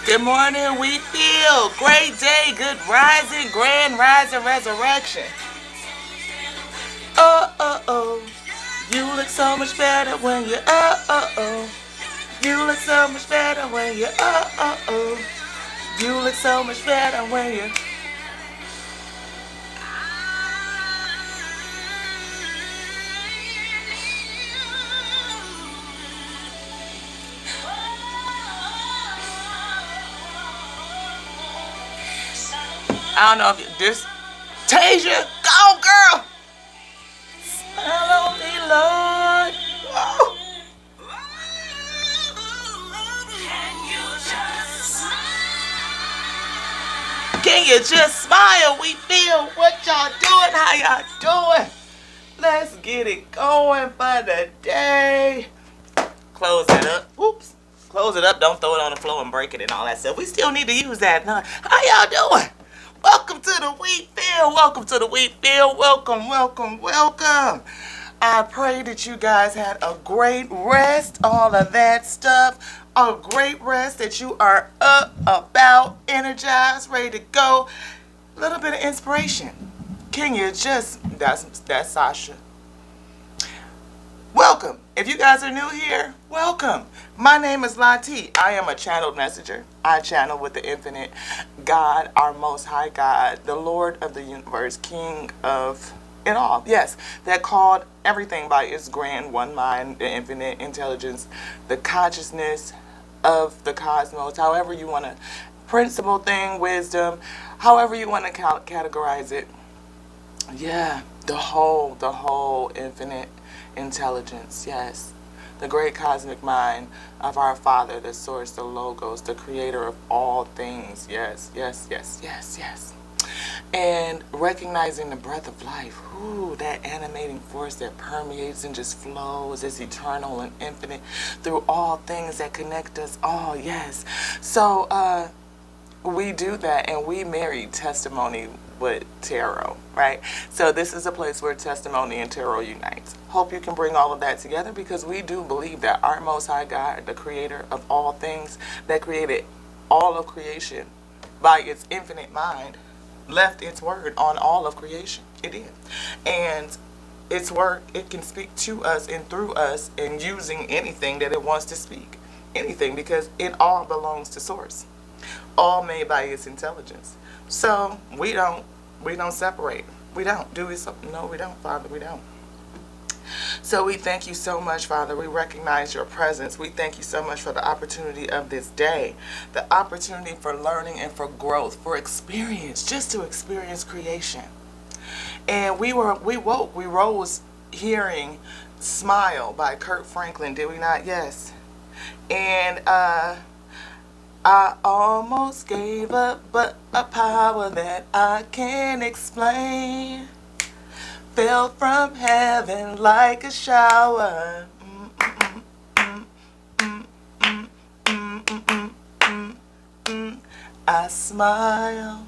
Good morning, we feel. Great day, good rising, grand rising, resurrection. Oh. You look so much better when you oh. You look so much better when you oh. You look so much better when you. I don't know if this. Tasia, go girl. Smile on me, Lord. Whoa. Can you just smile? We feel what y'all doing, how y'all doing. Let's get it going for the day. Close it up. Oops. Close it up. Don't throw it on the floor and break it and all that stuff. We still need to use that. How y'all doing? Welcome to the wheat field. Welcome to the wheat field. Welcome, welcome, welcome. I pray that you guys had a great rest, all of that stuff. A great rest, that you are up, about, energized, ready to go. A little bit of inspiration. Can you just, that's Sasha. Welcome. If you guys are new here, welcome. My name is Lati. I am a channeled messenger. I channel with the infinite God, our most high God, the Lord of the universe, King of it all. Yes, that called everything by its grand one mind, the infinite intelligence, the consciousness of the cosmos, however you want to, principle thing, wisdom, however you want to categorize it. Yeah, the whole infinite intelligence, yes. The great cosmic mind of our Father, the source, the logos, the creator of all things. Yes. And recognizing the breath of life, that animating force that permeates and just flows, is eternal and infinite through all things that connect us all, yes. So we do that, and we marry testimony with tarot, right? So this is a place where testimony and tarot unites. Hope you can bring all of that together, because we do believe that our Most High God, the creator of all things, that created all of creation by its infinite mind, left its word on all of creation. It did. And its word, it can speak to us and through us, and using anything that it wants to speak. Anything, because it all belongs to source. All made by its intelligence. So we don't separate. We don't. Do we? No, we don't, Father. We don't. So we thank you so much, Father. We recognize your presence. We thank you so much for the opportunity of this day, the opportunity for learning and for growth, for experience, just to experience creation. And we rose hearing "Smile" by Kirk Franklin, did we not? Yes. And I almost gave up, but a power that I can't explain fell from heaven like a shower. I smile,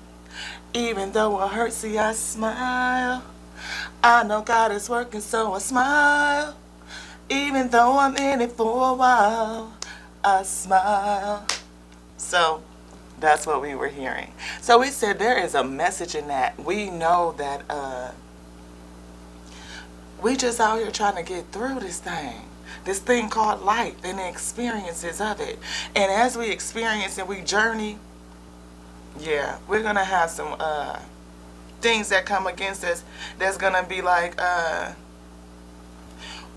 even though it hurts, see I smile. I know God is working, so I smile. Even though I'm in it for a while, I smile. So that's what we were hearing. So we said there is a message in that. We know that we just out here trying to get through this thing called life, and the experiences of it. And as we experience and we journey, yeah, we're going to have some things that come against us that's going to be like,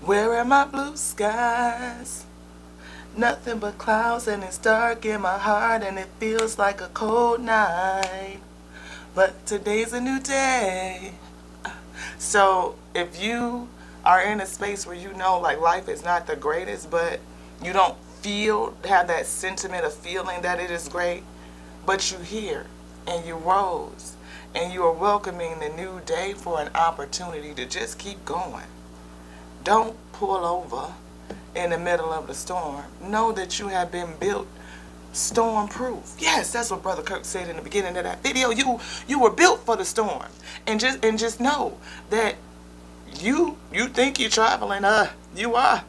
where are my blue skies? Nothing but clouds, and it's dark in my heart, and it feels like a cold night. But today's a new day. So if you are in a space where you know like life is not the greatest, but you don't have that sentiment of feeling that it is great, but you hear and you rose and you are welcoming the new day for an opportunity to just keep going. Don't pull over in the middle of the storm. Know that you have been built storm proof. Yes, that's what Brother Kirk said in the beginning of that video. You were built for the storm. And just know that you think you're traveling, you are.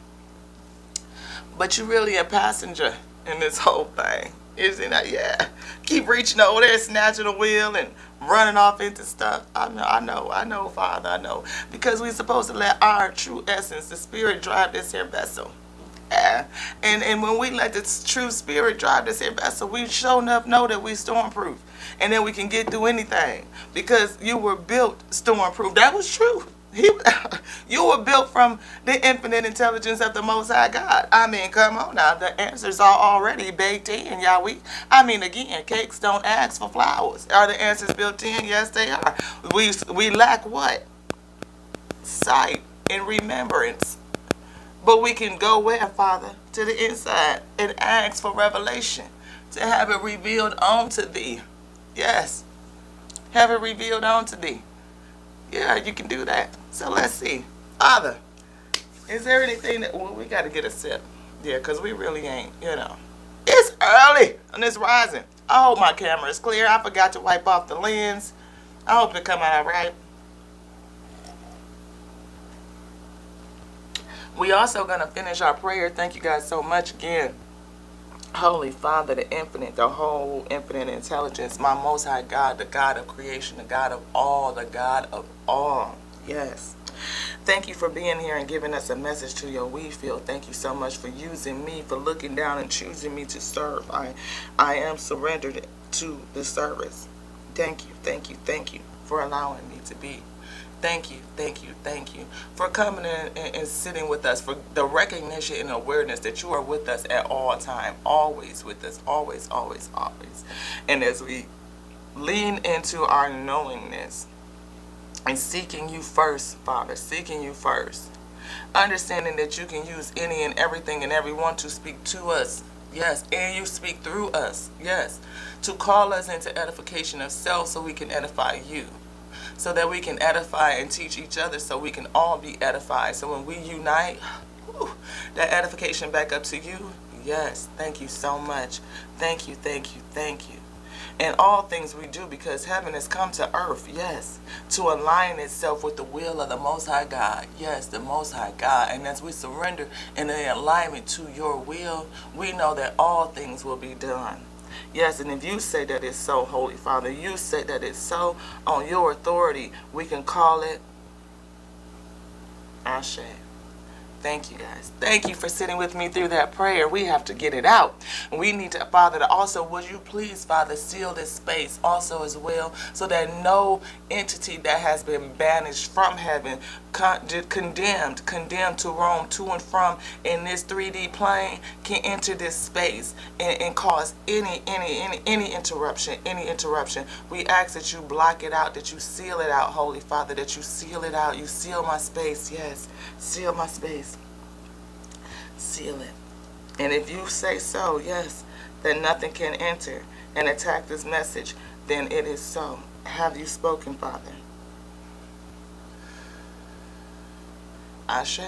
But you're really a passenger in this whole thing. Isn't that, yeah? Keep reaching over there, snatching the wheel and running off into stuff. I know, Father, I know. Because we're supposed to let our true essence, the Spirit, drive this here vessel. Yeah. And when we let the true Spirit drive this here vessel, we sure enough know that we stormproof. And then we can get through anything. Because you were built stormproof. That was true. You were built from the infinite intelligence of the Most High God. I mean, come on now. The answers are already baked in, y'all. I mean, again, cakes don't ask for flowers. Are the answers built in? Yes, they are. We lack what? Sight and remembrance. But we can go where, Father? To the inside and ask for revelation. To have it revealed unto thee. Yes. Have it revealed unto thee. Yeah, you can do that. So let's see. Father, is there anything that... Well, we got to get a sip. Yeah, because we really ain't, you know. It's early and it's rising. I hope my camera is clear. I forgot to wipe off the lens. I hope it come out all right. We also going to finish our prayer. Thank you guys so much again. Holy Father, the infinite, the whole infinite intelligence, my Most High God, the God of creation, the God of all, the God of all. Yes. Thank you for being here and giving us a message to your we feel. Thank you so much for using me, for looking down and choosing me to serve. I am surrendered to the service. Thank you for allowing me to be. Thank you for coming in and sitting with us, for the recognition and awareness that you are with us at all time, always with us, always. And as we lean into our knowingness and seeking you first, Father, seeking you first, understanding that you can use any and everything and everyone to speak to us, yes, and you speak through us, yes, to call us into edification of self so we can edify you. So that we can edify and teach each other so we can all be edified. So when we unite, that edification back up to you, yes, thank you so much. Thank you. And all things we do because heaven has come to earth, yes, to align itself with the will of the Most High God. Yes, the Most High God. And as we surrender in the alignment to your will, we know that all things will be done. Yes, and if you say that it's so, Holy Father, you say that it's so, on your authority, we can call it Ashe. Thank you, guys. Thank you for sitting with me through that prayer. We have to get it out. We need to, Father, to also, would you please, Father, seal this space also as well, so that no entity that has been banished from heaven, condemned to roam to and from in this 3D plane, can enter this space and cause any interruption. We ask that you block it out, that you seal it out, Holy Father, that you seal it out. You seal my space, yes. Seal my space. Seal it. And if you say so, yes, that nothing can enter and attack this message, then it is so. Have you spoken, Father? Ashe.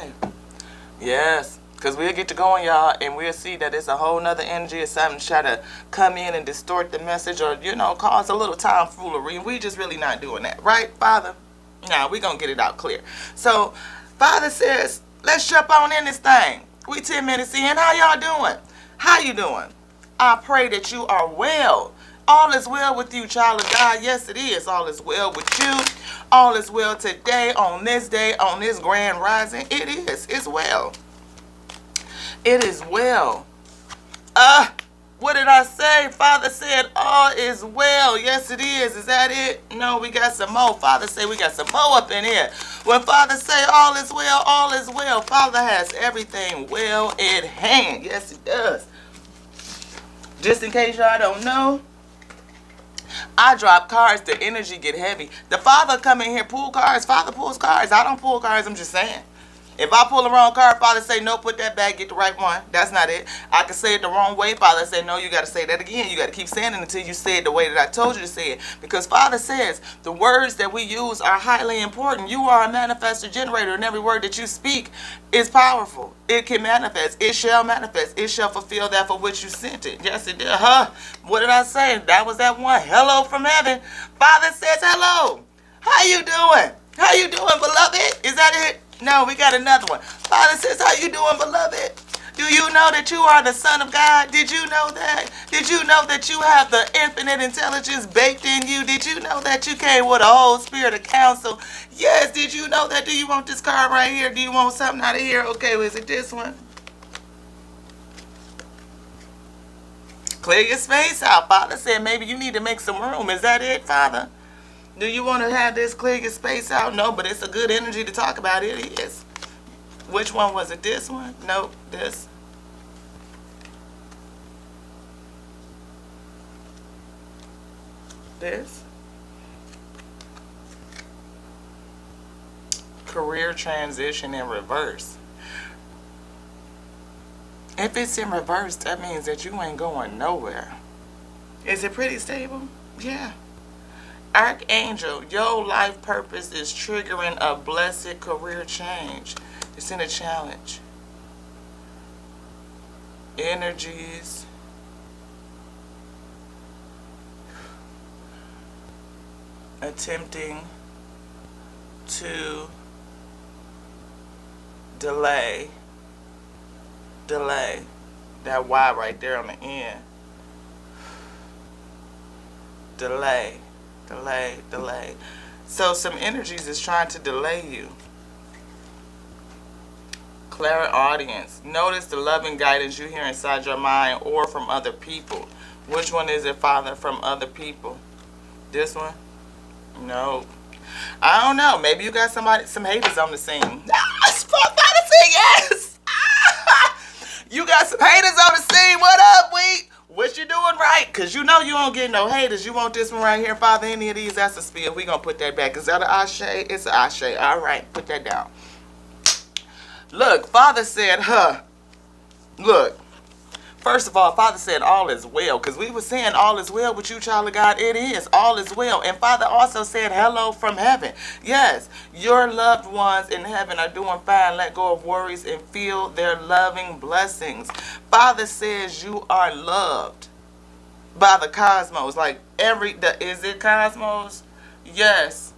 Yes. Because we'll get to going, y'all, and we'll see that it's a whole nother energy or something try to come in and distort the message or, cause a little tomfoolery. We just really not doing that. Right, Father? Nah, we're going to get it out clear. So, Father says, let's jump on in this thing. We 10 minutes in. How y'all doing? How you doing? I pray that you are well. All is well with you, child of God. Yes, it is. All is well with you. All is well today, on this day, on this grand rising. It is. It's well. It is well. What did I say? Father said all is well. Yes, it is. Is that it? No, we got some more. Father said we got some more up in here. When Father say all is well, all is well. Father has everything well in hand. Yes, he does. Just in case y'all don't know, I drop cards, the energy get heavy. The Father come in here, pull cards. Father pulls cards. I don't pull cards, I'm just saying. If I pull the wrong card, Father say, no, put that back, get the right one. That's not it. I can say it the wrong way. Father say, no, you got to say that again. You got to keep saying it until you say it the way that I told you to say it. Because Father says the words that we use are highly important. You are a manifestor generator, and every word that you speak is powerful. It can manifest. It shall manifest. It shall fulfill that for which you sent it. Yes, it did. What did I say? That was that one. Hello from heaven. Father says hello. How you doing? How you doing, beloved? Is that it? No, we got another one. Father says, how you doing, beloved? Do you know that you are the Son of God? Did you know that? Did you know that you have the infinite intelligence baked in you? Did you know that you came with a whole spirit of counsel? Yes, did you know that? Do you want this card right here? Do you want something out of here? Okay, well, is it this one? Clear your space out. Father said maybe you need to make some room. Is that it, Father? Do you want to have this clear your space out? No, but it's a good energy to talk about. It is. Which one was it? This one? Nope, this. This. Career transition in reverse. If it's in reverse, that means that you ain't going nowhere. Is it pretty stable? Yeah. Archangel, your life purpose is triggering a blessed career change. It's in a challenge. Energies. Attempting to delay. That Y right there on the end. Delay. So some energies is trying to delay you. Clairaudience. Notice the loving guidance you hear inside your mind or from other people. Which one is it, Father? From other people? This one? No. I don't know. Maybe you got some haters on the scene. Father say yes. You got some haters on the scene. What up, we? What you doing right? Because you know you don't get no haters. You want this one right here, Father? Any of these, that's a spill. We going to put that back. Is that an ashe? It's an ashe. All right, put that down. Look, Father said, look. First of all, Father said all is well. Because we were saying all is well with you, child of God. It is. All is well. And Father also said hello from heaven. Yes, your loved ones in heaven are doing fine. Let go of worries and feel their loving blessings. Father says you are loved by the cosmos. Like is it cosmos? Yes.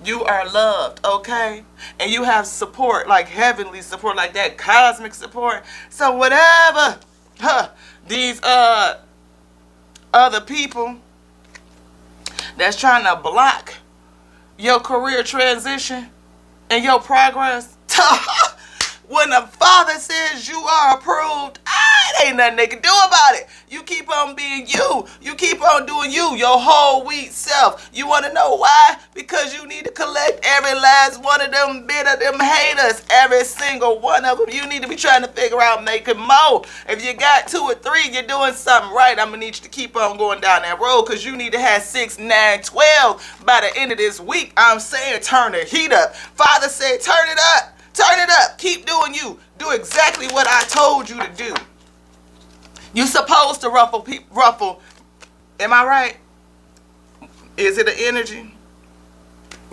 You are loved, okay? And you have support, like heavenly support, like that cosmic support. So whatever these other people that's trying to block your career transition and your progress, when the Father says you are approved, it ain't nothing they can do about it. You keep on being you. You keep on doing you, your whole wheat self. You want to know why? Because you need to collect every last one of them bit of them haters. Every single one of them. You need to be trying to figure out making more. If you got 2 or 3, you're doing something right. I'm going to need you to keep on going down that road because you need to have 6, 9, 12 by the end of this week. I'm saying turn the heat up. Father said turn it up. Turn it up. Keep doing you. Do exactly what I told you to do. You supposed to ruffle. Am I right? Is it an energy?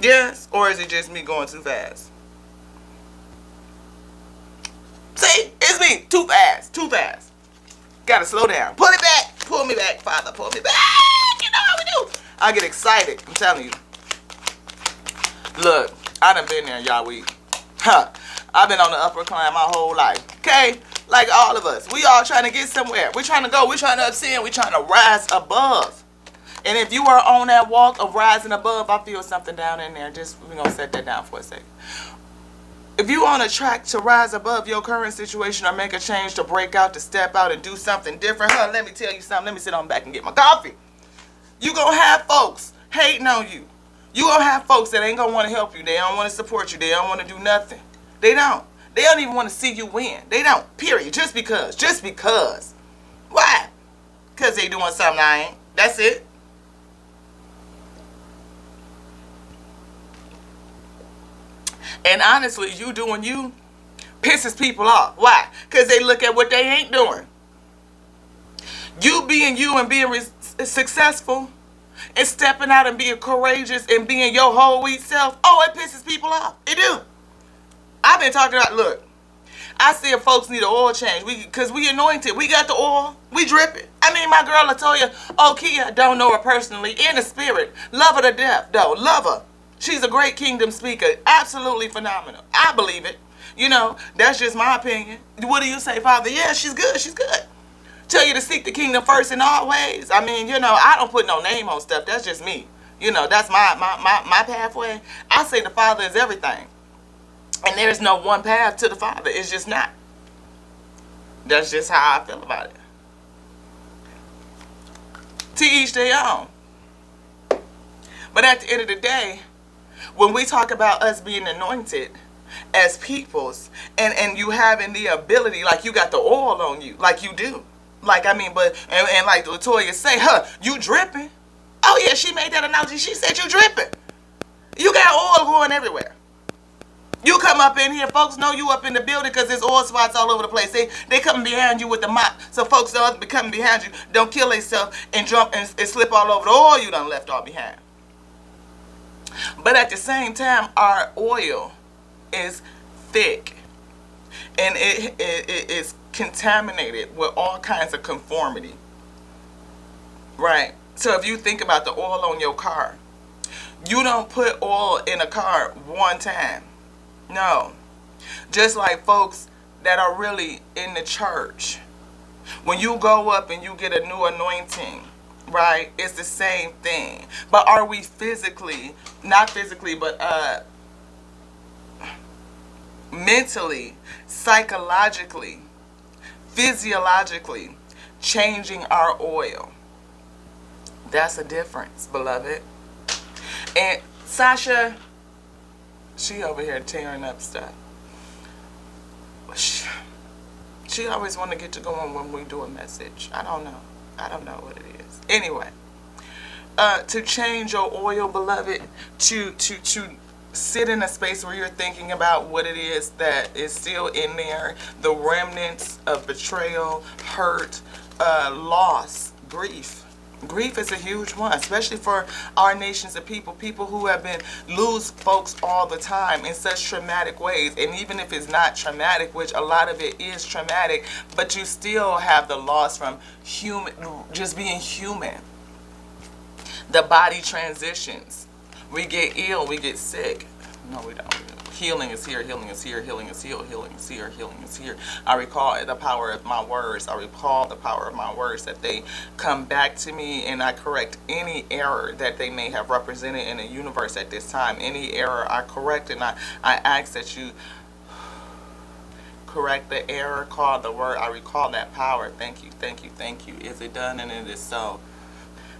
Yes. Or is it just me going too fast? See? It's me. Too fast. Gotta slow down. Pull it back. Pull me back, Father. Pull me back. You know how we do. I get excited. I'm telling you. Look, I done been there, y'all. I've been on the upper climb my whole life. Okay? Like all of us. We all trying to get somewhere. We're trying to go. We're trying to ascend. We're trying to rise above. And if you are on that walk of rising above, I feel something down in there. We're going to set that down for a second. If you're on a track to rise above your current situation or make a change, to break out, to step out and do something different, let me tell you something. Let me sit on back and get my coffee. You going to have folks hating on you. You going to have folks that ain't going to want to help you. They don't want to support you. They don't want to do nothing. They don't. They don't even want to see you win. They don't. Period. Just because. Why? Because they doing something I ain't. That's it. And honestly, you doing you pisses people off. Why? Because they look at what they ain't doing. You being you and being successful and stepping out and being courageous and being your whole wheat self, it pisses people off. It do. I've been talking about, look, I see if folks need an oil change. Because we anointed. We got the oil. We drip it. I mean, my girl Latoya, Kia, don't know her personally, in the spirit. Love her to death, though. Love her. She's a great kingdom speaker. Absolutely phenomenal. I believe it. You know, that's just my opinion. What do you say, Father? Yeah, she's good. She's good. Tell you to seek the kingdom first in all ways. I mean, you know, I don't put no name on stuff. That's just me. You know, that's my pathway. I say the Father is everything. And there's no one path to the Father. It's just not. That's just how I feel about it. To each their own. But at the end of the day, when we talk about us being anointed as peoples, and you having the ability, like you got the oil on you, like you do. Like, I mean, but, and like Latoya say, huh, you dripping. Oh yeah, she made that analogy. She said you dripping. You got oil going everywhere. You come up in here, folks know you up in the building because there's oil spots all over the place. They coming behind you with the mop, so folks don't be coming behind you, don't kill themselves and jump and slip all over the oil you done left all behind. But at the same time, our oil is thick, and it is contaminated with all kinds of conformity. Right? So if you think about the oil on your car, you don't put oil in a car one time. No. Just like folks that are really in the church. When you go up and you get a new anointing, right? It's the same thing. But are we physically, not physically, but mentally, psychologically, physiologically changing our oil? That's a difference, beloved. And Sasha, she over here tearing up stuff. She always want to get to going when we do a message. I don't know. I don't know what it is. Anyway, to change your oil, beloved, to sit in a space where you're thinking about what it is that is still in there, the remnants of betrayal, hurt, loss, grief. Grief is a huge one, especially for our nations of people who have been lose folks all the time in such traumatic ways. And even if it's not traumatic, which a lot of it is traumatic, but you still have the loss from just being human. The body transitions. We get ill, we get sick. No, we don't. Healing is here, healing is here, healing is here, healing is here, healing is here. I recall the power of my words. I recall the power of my words, that they come back to me and I correct any error that they may have represented in the universe at this time. Any error I correct, and I ask that you correct the error, call the word. I recall that power. Thank you, thank you, thank you. Is it done? And it is so.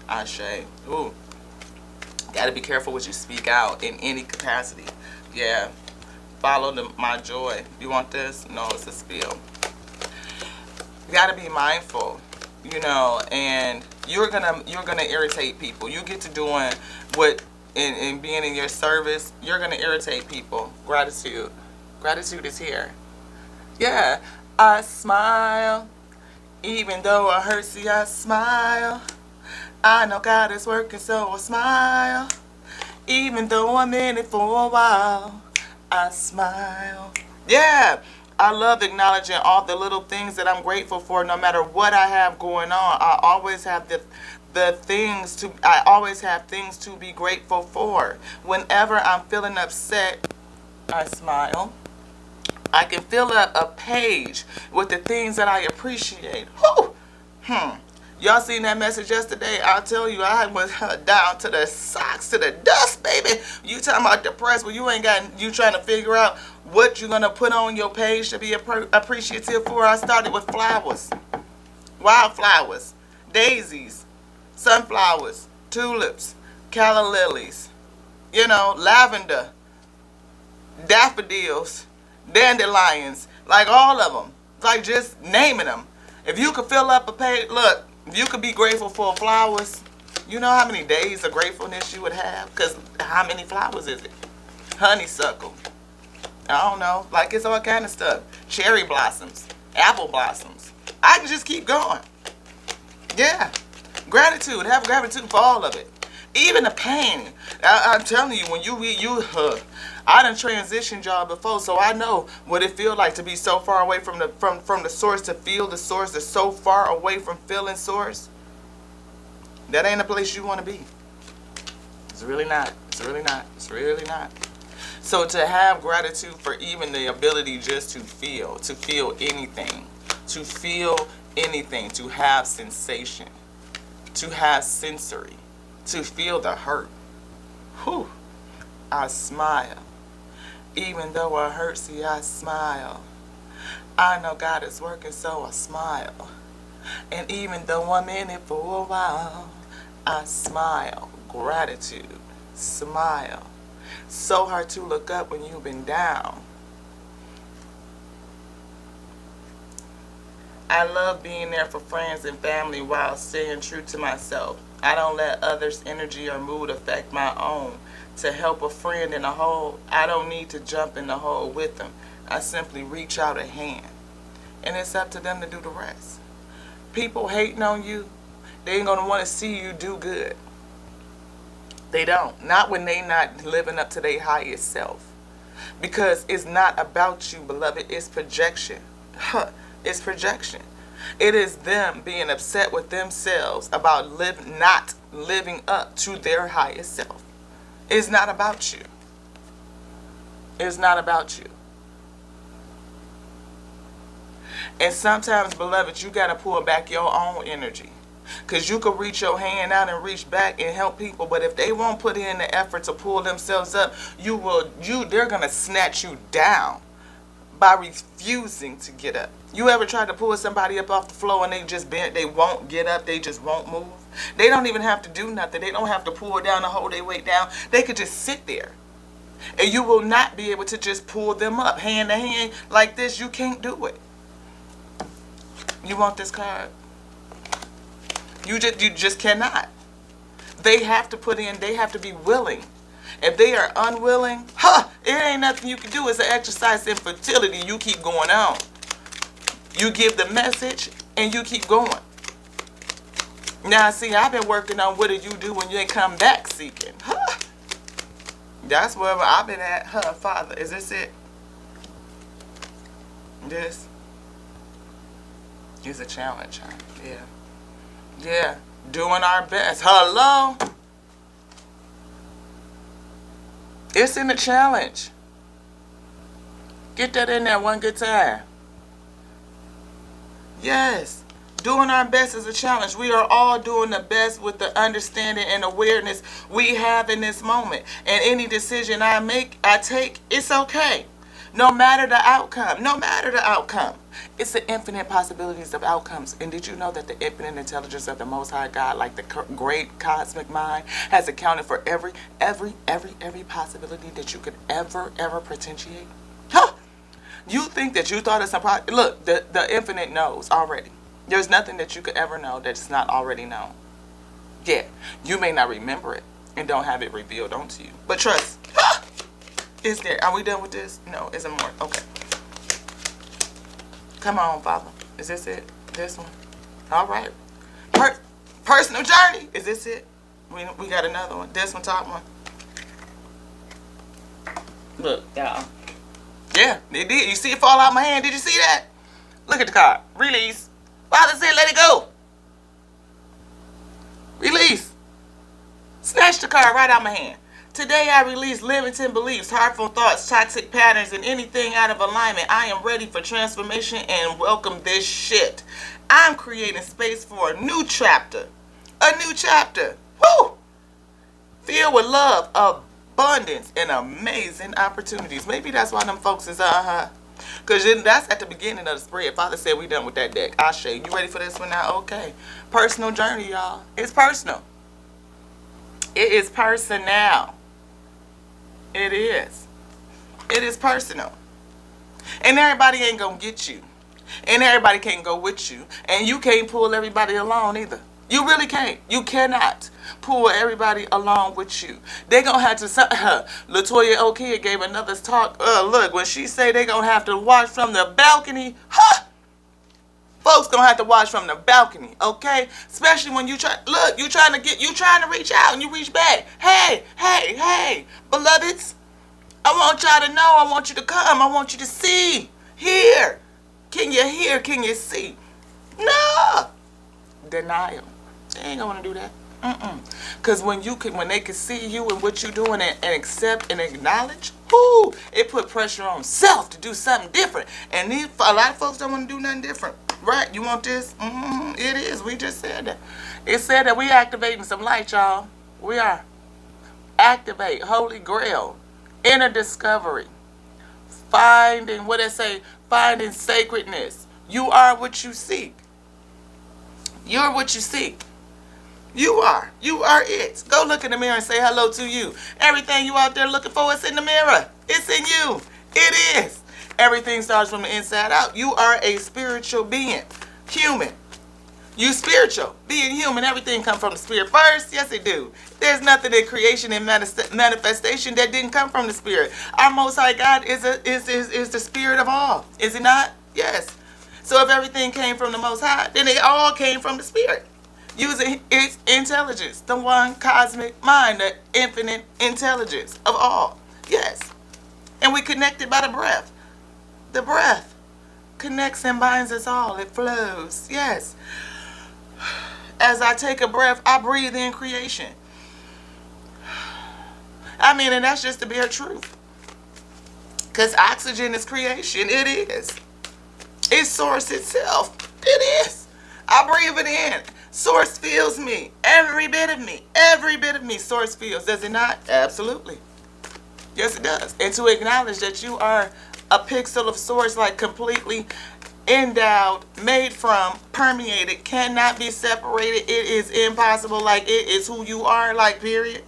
Ashe. Ooh. Got to be careful what you speak out in any capacity. Yeah. Follow my joy. You want this? No, it's a spill. You got to be mindful, you know, and you're gonna irritate people. You get to doing what in being in your service, you're gonna irritate people. Gratitude. Gratitude is here. Yeah. I smile. Even though I hurt, see, I smile. I know God is working, so I smile. Even though I'm in it for a while, I smile. Yeah, I love acknowledging all the little things that I'm grateful for, no matter what I have going on. I always have I always have things to be grateful for. Whenever I'm feeling upset, I smile. I can fill up a page with the things that I appreciate. Whew. Y'all seen that message yesterday? I'll tell you, I was down to the socks, to the dust, baby. You talking about depressed, well, you trying to figure out what you're going to put on your page to be appreciative for. I started with flowers, wildflowers, daisies, sunflowers, tulips, calla lilies, you know, lavender, daffodils, dandelions, like all of them. Like just naming them. If you could fill up a page, look, if you could be grateful for flowers, you know how many days of gratefulness you would have? Because how many flowers is it? Honeysuckle. I don't know. Like it's all kind of stuff. Cherry blossoms. Apple blossoms. I can just keep going. Yeah. Gratitude. Have gratitude for all of it. Even the pain. I'm telling you, when you read, I done transitioned y'all before, so I know what it feels like to be so far away from the source, to feel the source, that's so far away from feeling source. That ain't a place you want to be. It's really not. It's really not. It's really not. So to have gratitude for even the ability just to feel anything, to have sensation, to have sensory, to feel the hurt. Whew. I smile. Even though it hurts, see, I smile. I know God is working, so I smile. And even though I'm in it for a while, I smile. Gratitude. Smile. So hard to look up when you've been down. I love being there for friends and family while staying true to myself. I don't let others' energy or mood affect my own. To help a friend in a hole, I don't need to jump in the hole with them. I simply reach out a hand. And it's up to them to do the rest. People hating on you, they ain't going to want to see you do good. They don't. Not when they not living up to their highest self. Because it's not about you, beloved. It's projection. It's projection. It is them being upset with themselves about not living up to their highest self. It's not about you. It's not about you. And sometimes, beloved, you got to pull back your own energy. Because you could reach your hand out and reach back and help people. But if they won't put in the effort to pull themselves up, they're going to snatch you down by refusing to get up. You ever tried to pull somebody up off the floor and they won't get up, they just won't move? They don't even have to do nothing. They don't have to pull down to hold their weight down. They could just sit there. And you will not be able to just pull them up hand to hand like this. You can't do it. You want this card? You just cannot. They have to put in, they have to be willing. If they are unwilling, it ain't nothing you can do. It's an exercise in fertility. You keep going on. You give the message and you keep going. Now, see, I've been working on what do you do when you ain't come back seeking. That's where I've been at. Father, is this it? This is a challenge, huh? Yeah. Yeah. Doing our best. Hello? It's in the challenge. Get that in there one good time. Yes. Doing our best is a challenge. We are all doing the best with the understanding and awareness we have in this moment. And any decision I take, it's okay. No matter the outcome. No matter the outcome. It's the infinite possibilities of outcomes. And did you know that the infinite intelligence of the Most High God, like the great cosmic mind, has accounted for every possibility that you could ever potentiate? You think that you thought of some... Look, the infinite knows already. There's nothing that you could ever know that's not already known. Yeah, you may not remember it and don't have it revealed onto you. But trust, it's there. Are we done with this? No, is there more? Okay. Come on, Father. Is this it? This one? All right. Personal journey. Is this it? We got another one. This one, top one. Look, y'all. Yeah, it did. You see it fall out my hand? Did you see that? Look at the card. Release. Father said, let it go. Release. Snatch the card right out my hand. Today I release limiting beliefs, harmful thoughts, toxic patterns, and anything out of alignment. I am ready for transformation and welcome this shit. I'm creating space for a new chapter. A new chapter. Woo! Filled with love, abundance, and amazing opportunities. Maybe that's why them folks is because that's at the beginning of the spread. Father said we done with that deck. Ashe, you ready for this one now? Okay. Personal journey, y'all. It's personal. It is personal. It is. It is personal. And everybody ain't gonna get you. And everybody can't go with you. And you can't pull everybody along either. You really can't. You cannot pull everybody along with you. They gonna have to... Latoya O'Keefe gave another talk. Look, when she say they gonna have to watch from the balcony, folks gonna have to watch from the balcony, okay? Especially when you try... Look, you trying to reach out and you reach back. Hey, beloveds. I want y'all to know. I want you to come. I want you to see. Hear. Can you hear? Can you see? No. Denial. They ain't gonna do that. Because when they can see you and what you're doing and accept and acknowledge, whoo, it put pressure on self to do something different. And a lot of folks don't want to do nothing different. Right? You want this? It is. We just said that. It said that we activating some light, y'all. We are. Activate. Holy Grail. Inner discovery. Finding, what it say? Finding sacredness. You are what you seek. You're what you seek. You are. You are it. Go look in the mirror and say hello to you. Everything you out there looking for is in the mirror. It's in you. It is. Everything starts from the inside out. You are a spiritual being. Human. You spiritual. Being human. Everything comes from the spirit first. Yes, it do. There's nothing in creation and manifestation that didn't come from the spirit. Our Most High God is the spirit of all. Is he not? Yes. So if everything came from the Most High, then they all came from the spirit. Using its intelligence, the one cosmic mind, the infinite intelligence of all. Yes. And we connected by the breath. The breath connects and binds us all. It flows. Yes. As I take a breath, I breathe in creation. I mean, and that's just the bare truth. Because oxygen is creation. It is. It's source itself. It is. I breathe it in. Source feels me. Every bit of me. Every bit of me. Source feels. Does it not? Absolutely. Yes, it does. And to acknowledge that you are a pixel of source, like completely endowed, made from, permeated, cannot be separated. It is impossible. Like, it is who you are, like, period.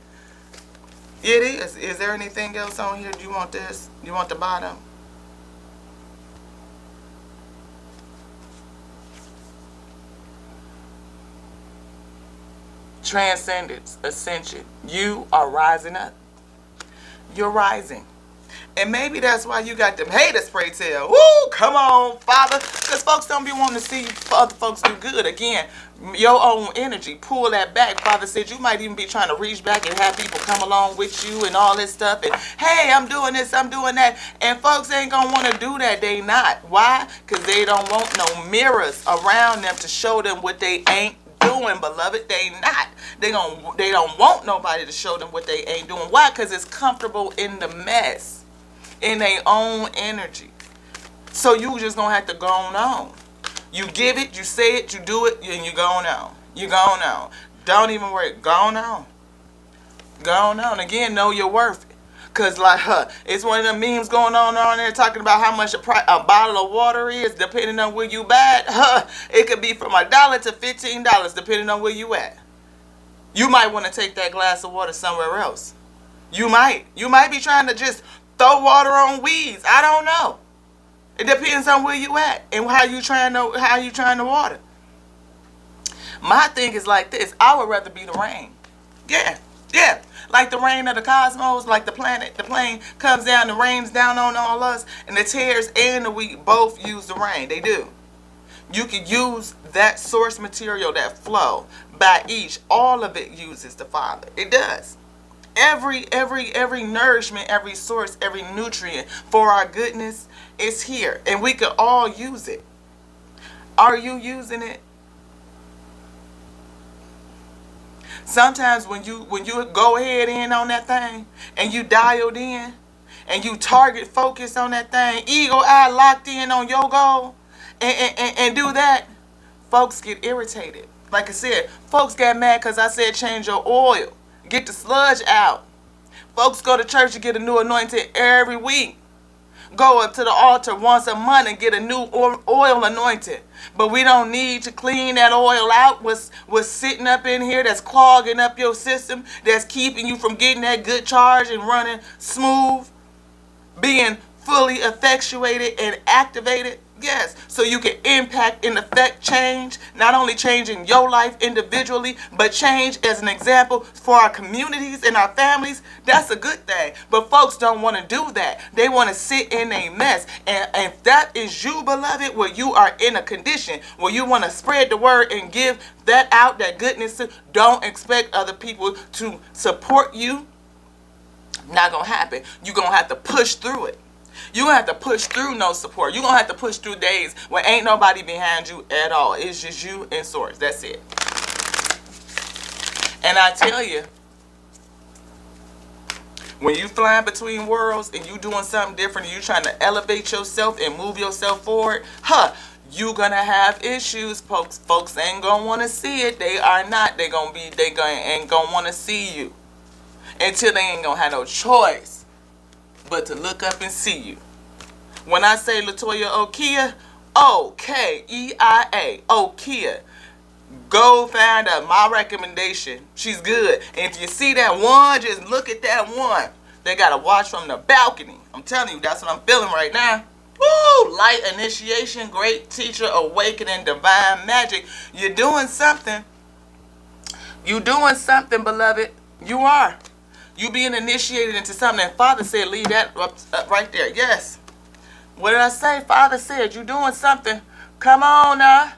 It is. Is there anything else on here? Do you want this? You want the bottom? Transcendence, ascension. You are rising up. You're rising. And maybe that's why you got them haters, pray tell. Woo, come on, Father. Because folks don't be wanting to see other folks do good. Again, your own energy. Pull that back. Father said you might even be trying to reach back and have people come along with you and all this stuff. And, hey, I'm doing this, I'm doing that. And folks ain't going to want to do that. They not. Why? Because they don't want no mirrors around them to show them what they ain't doing, beloved. They not. They don't want nobody to show them what they ain't doing. Why? Because it's comfortable in the mess, in their own energy. So you just gonna have to go on. You give it, you say it, you do it, and you go on. You go on. Don't even worry. Go on. Go on. Again, know your worth. Because, like, it's one of the memes going on there talking about how much a bottle of water is, depending on where you buy it. It could be from $1 to $15, depending on where you at. You might want to take that glass of water somewhere else. You might. You might be trying to just throw water on weeds. I don't know. It depends on where you at and how you trying to water. My thing is like this. I would rather be the rain. Yeah. Like the rain of the cosmos, like the planet, the plane comes down and rains down on all us, and the tares and the wheat both use the rain. They do. You can use that source material, that flow, by each. All of it uses the Father. It does. Every nourishment, every source, every nutrient for our goodness is here, and we can all use it. Are you using it? Sometimes when you go ahead in on that thing and you dialed in and you target focus on that thing, eagle eye locked in on your goal, and do that, folks get irritated. Like I said, folks got mad because I said change your oil. Get the sludge out. Folks go to church and get a new anointing every week. Go up to the altar once a month and get a new oil anointing. But we don't need to clean that oil out. What's sitting up in here that's clogging up your system, that's keeping you from getting that good charge and running smooth, being fully effectuated and activated. Yes, so you can impact and affect change, not only changing your life individually, but change as an example for our communities and our families. That's a good thing. But folks don't want to do that. They want to sit in a mess. And if that is you, beloved, where you are in a condition where you want to spread the word and give that out, that goodness, don't expect other people to support you. Not going to happen. You're going to have to push through it. You're going to have to push through no support. You're going to have to push through days where ain't nobody behind you at all. It's just you and source. That's it. And I tell you, when you flying between worlds and you doing something different and you trying to elevate yourself and move yourself forward, you gonna have issues. Folks ain't gonna want to see it. They are not. They ain't gonna want to see you until they ain't gonna have no choice but to look up and see you. When I say Latoya Okeia, Okeia, Okeia, go find her. My recommendation. She's good. And if you see that one, just look at that one. They gotta watch from the balcony. I'm telling you, that's what I'm feeling right now. Woo! Light initiation, great teacher, awakening, divine magic. You're doing something. You doing something, beloved. You are. You being initiated into something. And Father said, leave that up right there. Yes. What did I say? Father said, you doing something. Come on now.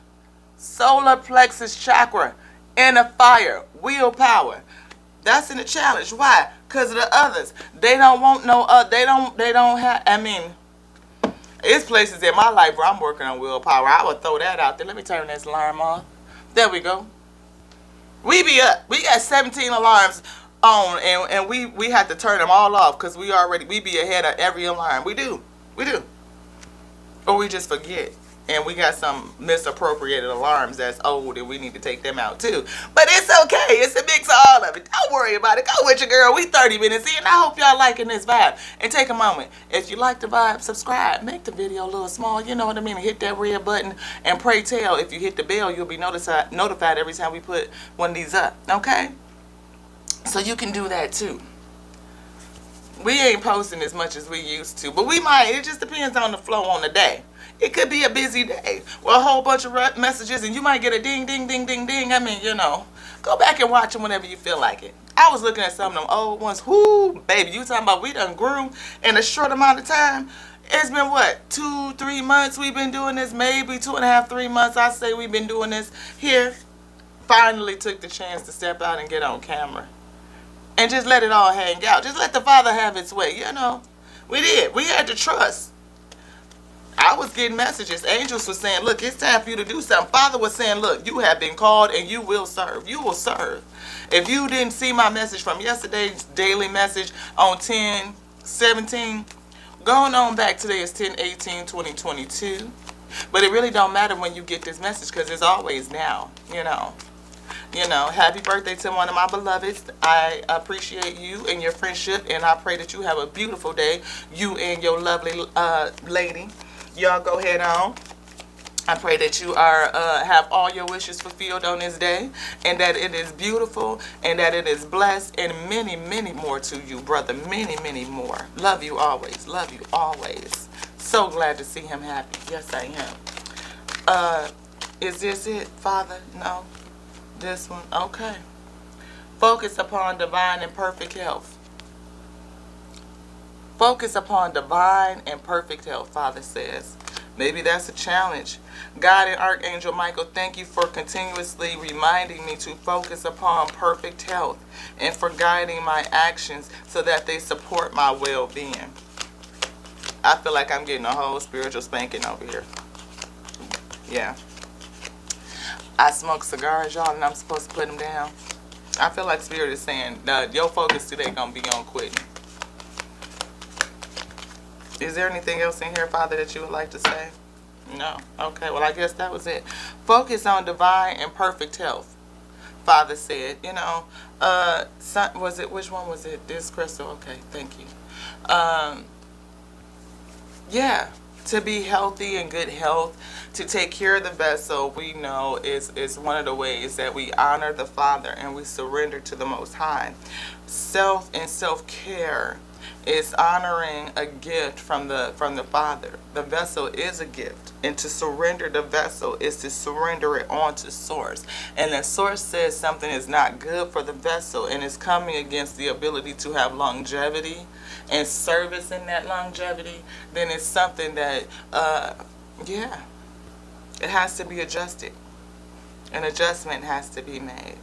Solar plexus chakra, inner fire, willpower. That's in the challenge. Why? Because of the others. They don't want no they don't have, I mean, it's places in my life where I'm working on willpower. I would throw that out there. Let me turn this alarm off. There we go. We be up. We got 17 alarms on, and we had to turn them all off because we be ahead of every alarm. We do. Or we just forget. And we got some misappropriated alarms that's old and we need to take them out too. But it's okay. It's a mix of all of it. Don't worry about it. Go with your girl. We 30 minutes in. I hope y'all liking this vibe. And take a moment. If you like the vibe, subscribe. Make the video a little small. You know what I mean? Hit that red button. And pray tell, if you hit the bell, you'll be notified every time we put one of these up. Okay? So you can do that too. We ain't posting as much as we used to. But we might. It just depends on the flow on the day. It could be a busy day with a whole bunch of messages and you might get a ding, ding, ding, ding, ding. I mean, go back and watch them whenever you feel like it. I was looking at some of them old ones. Whoo, baby, you talking about we done grew in a short amount of time. It's been what, 2-3 months we've been doing this? Maybe 2.5, 3 months. I say we've been doing this here. Finally took the chance to step out and get on camera. And just let it all hang out. Just let the Father have its way, We did. We had to trust. I was getting messages. Angels were saying, look, it's time for you to do something. Father was saying, look, you have been called and you will serve. You will serve. If you didn't see my message from yesterday's daily message on 10/17, going on back today is 10/18/2022. But it really don't matter when you get this message because it's always now, Happy birthday to one of my beloveds. I appreciate you and your friendship, and I pray that you have a beautiful day, you and your lovely lady. Y'all go ahead on. I pray that you have all your wishes fulfilled on this day, and that it is beautiful, and that it is blessed, and many, many more to you, brother. Many, many more. Love you always. Love you always. So glad to see him happy. Yes, I am. Is this it, Father? No? This one? Okay. Focus upon divine and perfect health. Focus upon divine and perfect health, Father says. Maybe that's a challenge. God and Archangel Michael, thank you for continuously reminding me to focus upon perfect health and for guiding my actions so that they support my well-being. I feel like I'm getting a whole spiritual spanking over here. Yeah. I smoke cigars, y'all, and I'm supposed to put them down. I feel like Spirit is saying, your focus today going to be on quitting. Is there anything else in here, Father, that you would like to say? No. Okay, well, I guess that was it. Focus on divine and perfect health, Father said. Which one was it? This crystal? Okay, thank you. Yeah, to be healthy and good health, to take care of the vessel, we know is one of the ways that we honor the Father and we surrender to the Most High. Self and self-care is honoring a gift from the Father. The vessel is a gift, and to surrender the vessel is to surrender it onto Source. And the Source says something is not good for the vessel and is coming against the ability to have longevity and service in that longevity, then it's something that, it has to be adjusted. An adjustment has to be made.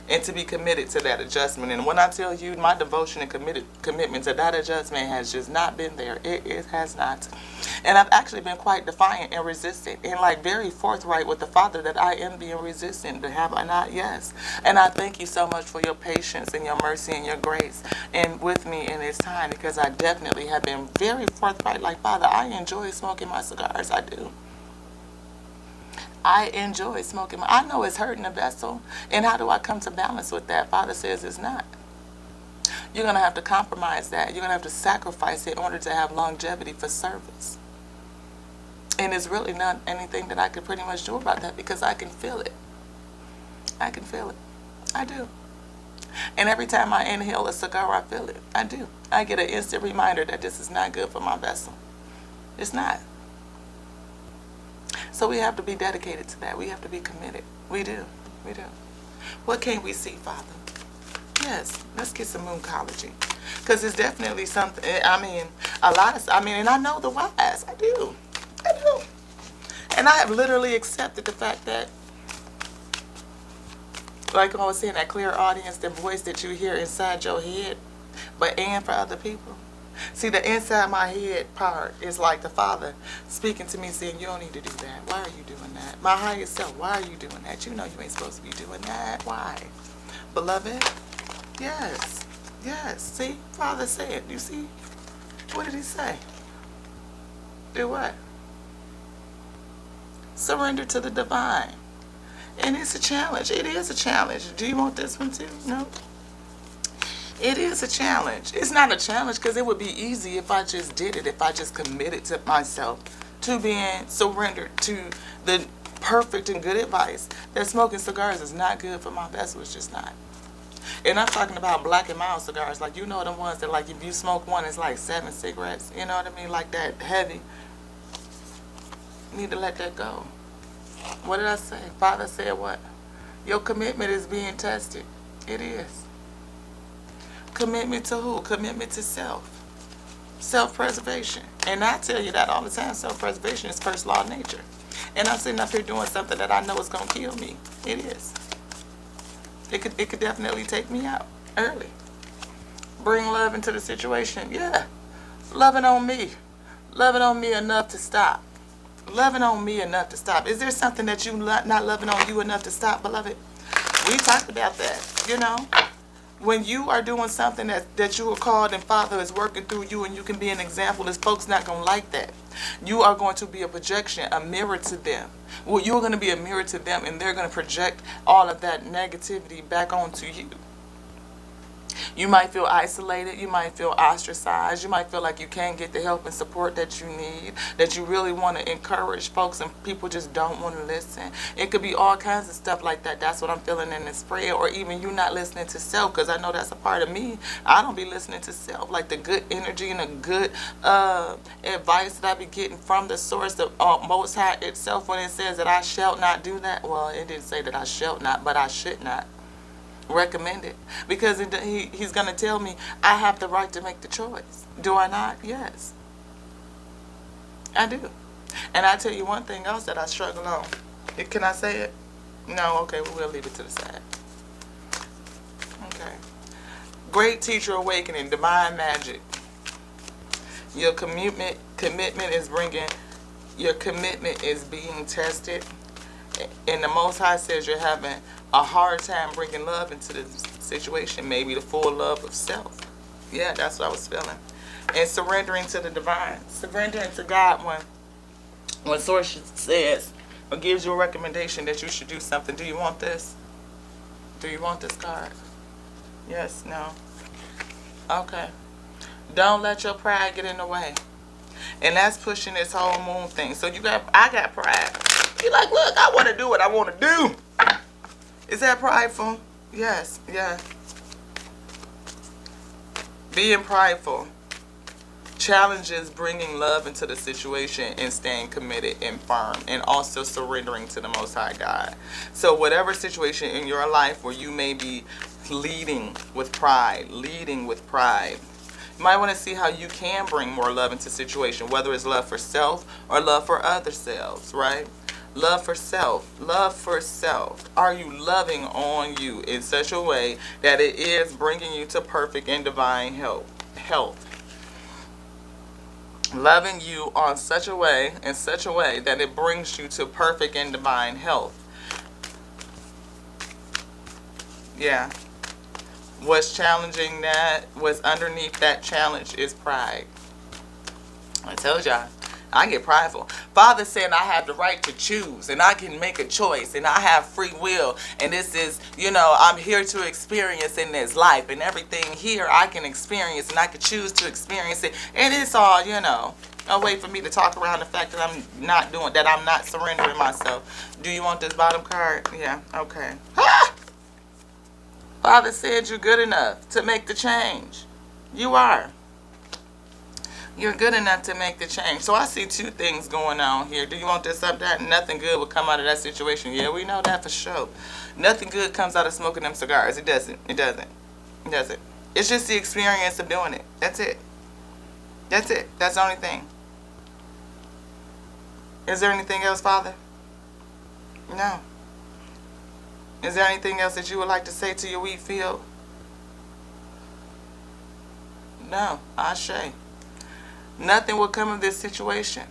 and to be committed to that adjustment. And when I tell you, my devotion and commitment to that adjustment has just not been there. It has not. And I've actually been quite defiant and resistant and like very forthright with the Father that I am being resistant. But have I not? Yes. And I thank you so much for your patience and your mercy and your grace and with me in this time, because I definitely have been very forthright. Like, Father, I enjoy smoking my cigars. I do. I enjoy smoking. I know it's hurting the vessel. And how do I come to balance with that? Father says it's not. You're going to have to compromise that. You're going to have to sacrifice it in order to have longevity for service. And it's really not anything that I can pretty much do about that, because I can feel it. I can feel it. I do. And every time I inhale a cigar, I feel it. I do. I get an instant reminder that this is not good for my vessel. It's not. So we have to be dedicated to that. We have to be committed. We do. We do. What can we see, Father? Yes, let's get some mooncology. Because it's definitely something, I mean, and I know the whys. I do. I do. And I have literally accepted the fact that, like I was saying, that clear audience, the voice that you hear inside your head, and for other people. See, the inside my head part is like the Father speaking to me saying, you don't need to do that. Why are you doing that? My higher self, why are you doing that? You know you ain't supposed to be doing that. Why? Beloved? Yes. Yes. See? Father said. You see? What did he say? Do what? Surrender to the divine. And it's a challenge. It is a challenge. Do you want this one too? No? It is a challenge. It's not a challenge because it would be easy if I just did it, if I just committed to myself to being surrendered to the perfect and good advice that smoking cigars is not good for my vessel. It's just not. And I'm talking about Black and Mild cigars, like, you know, the ones that, like, if you smoke one, it's like 7 cigarettes. You know what I mean? Like that heavy. You need to let that go. What did I say? Father said what? Your commitment is being tested. It is. Commitment to who? Commitment to self. Self-preservation. And I tell you that all the time. Self-preservation is first law of nature. And I'm sitting up here doing something that I know is going to kill me. It is. It could definitely take me out early. Bring love into the situation. Yeah. Loving on me. Loving on me enough to stop. Loving on me enough to stop. Is there something that you not loving on you enough to stop, beloved? We talked about that, you know. When you are doing something that you are called and Father is working through you and you can be an example, this folks not going to like that. You are going to be a projection, a mirror to them. Well, you're going to be a mirror to them and they're going to project all of that negativity back onto you. You might feel isolated. You might feel ostracized. You might feel like you can't get the help and support that you need, that you really want to encourage folks and people just don't want to listen. It could be all kinds of stuff like that. That's what I'm feeling in this prayer. Or even you not listening to self, because I know that's a part of me. I don't be listening to self, like the good energy and the good advice that I be getting from the source, the Most High itself, when it says that I shall not do that. Well, it didn't say that I shall not, but I should not recommend it, because he's going to tell me I have the right to make the choice. Do I not? Yes, I do. And I tell you one thing else that I struggle on. Can I say it? No? Okay, we'll leave it to the side. Okay. Great teacher awakening, divine magic. Your commitment is being tested. And the Most High says you're having a hard time bringing love into the situation, maybe the full love of self. Yeah, that's what I was feeling. And surrendering to the divine. Surrendering to God when Source says or gives you a recommendation that you should do something. Do you want this? Do you want this card? Yes, no. Okay. Don't let your pride get in the way. And that's pushing this whole moon thing. So I got pride. You're like, look, I want to do what I want to do. Is that prideful? Yes, yeah. Being prideful challenges bringing love into the situation and staying committed and firm, and also surrendering to the Most High God. So whatever situation in your life where you may be leading with pride, you might want to see how you can bring more love into the situation, whether it's love for self or love for other selves, right? Love for self. Love for self. Are you loving on you in such a way that it is bringing you to perfect and divine health? Loving you on such a way, in such a way that it brings you to perfect and divine health. Yeah. What's challenging that, what's underneath that challenge is pride. I told y'all, I get prideful. Father said I have the right to choose and I can make a choice and I have free will. And this is, I'm here to experience in this life, and everything here I can experience and I can choose to experience it. And it's all, a way for me to talk around the fact that I'm not surrendering myself. Do you want this bottom card? Yeah, okay. Ah! Father said you're good enough to make the change. You are. You're good enough to make the change. So I see two things going on here. Do you want this up? That nothing good will come out of that situation. Yeah, we know that for sure. Nothing good comes out of smoking them cigars. It doesn't. It doesn't. It doesn't. It's just the experience of doing it. That's it. That's it. That's the only thing. Is there anything else, Father? No. Is there anything else that you would like to say to your wheat field? No. Ashe. Nothing will come of this situation.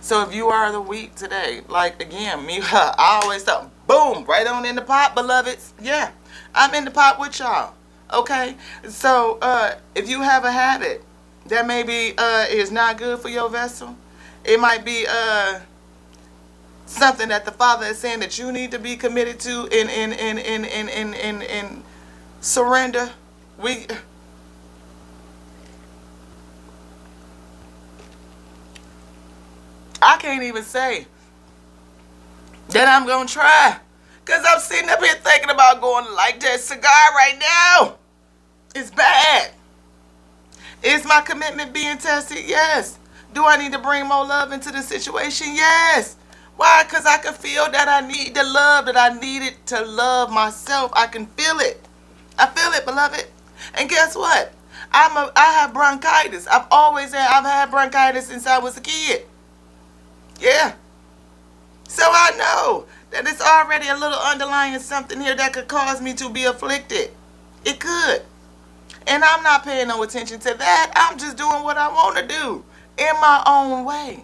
So if you are the wheat today, like again, me, I always thought, boom, right on in the pot, beloveds. Yeah, I'm in the pot with y'all. Okay? So if you have a habit that maybe is not good for your vessel, it might be something that the Father is saying that you need to be committed to in surrender. I can't even say that I'm going to try, because I'm sitting up here thinking about going to light that cigar right now. It's bad. Is my commitment being tested? Yes. Do I need to bring more love into the situation? Yes. Why? Because I can feel that I need the love that I needed to love myself. I can feel it. I feel it, beloved. And guess what? I have bronchitis. I've had bronchitis since I was a kid. Yeah. So I know that it's already a little underlying something here that could cause me to be afflicted. It could. And I'm not paying no attention to that. I'm just doing what I want to do in my own way.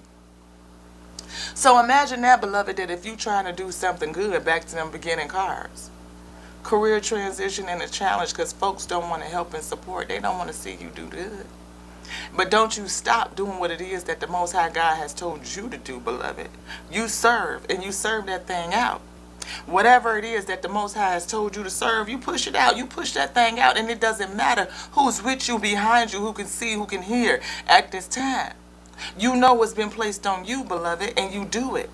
So imagine that, beloved, that if you're trying to do something good, back to them beginning cards. Career transition and a challenge, because folks don't want to help and support. They don't want to see you do good. But don't you stop doing what it is that the Most High God has told you to do, beloved. You serve, and you serve that thing out. Whatever it is that the Most High has told you to serve, you push it out. You push that thing out, and it doesn't matter who's with you, behind you, who can see, who can hear at this time. You know what's been placed on you, beloved, and you do it.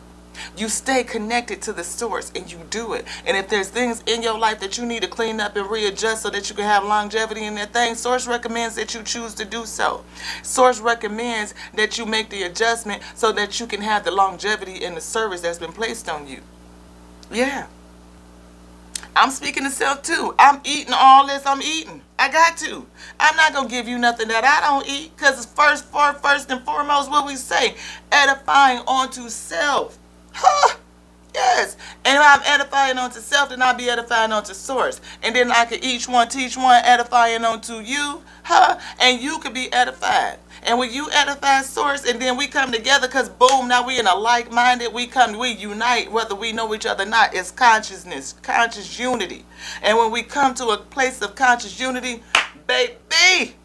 You stay connected to the source and you do it. And if there's things in your life that you need to clean up and readjust so that you can have longevity in that thing, Source recommends that you choose to do so. Source recommends that you make the adjustment so that you can have the longevity in the service that's been placed on you. Yeah. I'm speaking to self too. I'm eating all this I'm eating. I got to. I'm not going to give you nothing that I don't eat, because it's first and foremost what we say, edifying onto self. Huh? Yes. And if I'm edifying onto self, then I'll be edifying onto source. And then I could each one teach one, edifying onto you. Huh? And you could be edified. And when you edify source, and then we come together, because boom, now we in a like-minded, we unite, whether we know each other or not. It's consciousness, conscious unity. And when we come to a place of conscious unity, baby,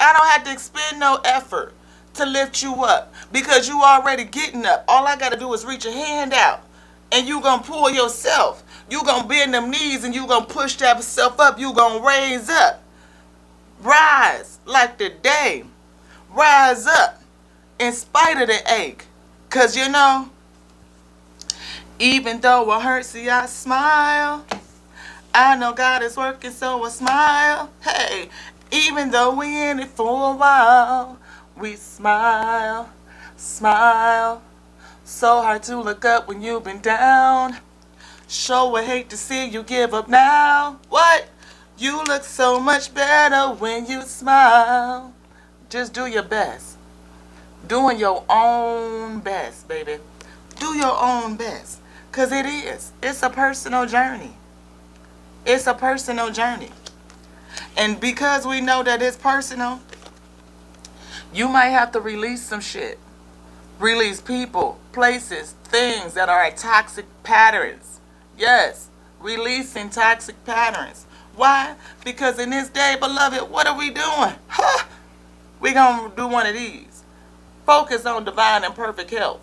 I don't have to expend no effort to lift you up, because you already getting up. All I got to do is reach a hand out, and you going to pull yourself. You going to bend them knees, and you going to push that self up. You going to raise up. Rise like the day. Rise up in spite of the ache. Because even though it hurts, see, I smile. I know God is working, so I smile. Hey, even though we in it for a while, we smile, smile. So hard to look up when you've been down. Sure would hate to see you give up now. What? You look so much better when you smile. Just do your best. Doing your own best, baby. Do your own best. Because it is. It's a personal journey. It's a personal journey. And because we know that it's personal, you might have to release some shit. Release people, places, things that are toxic patterns. Yes, releasing toxic patterns. Why? Because in this day, beloved, what are we doing? We're going to do one of these. Focus on divine and perfect health.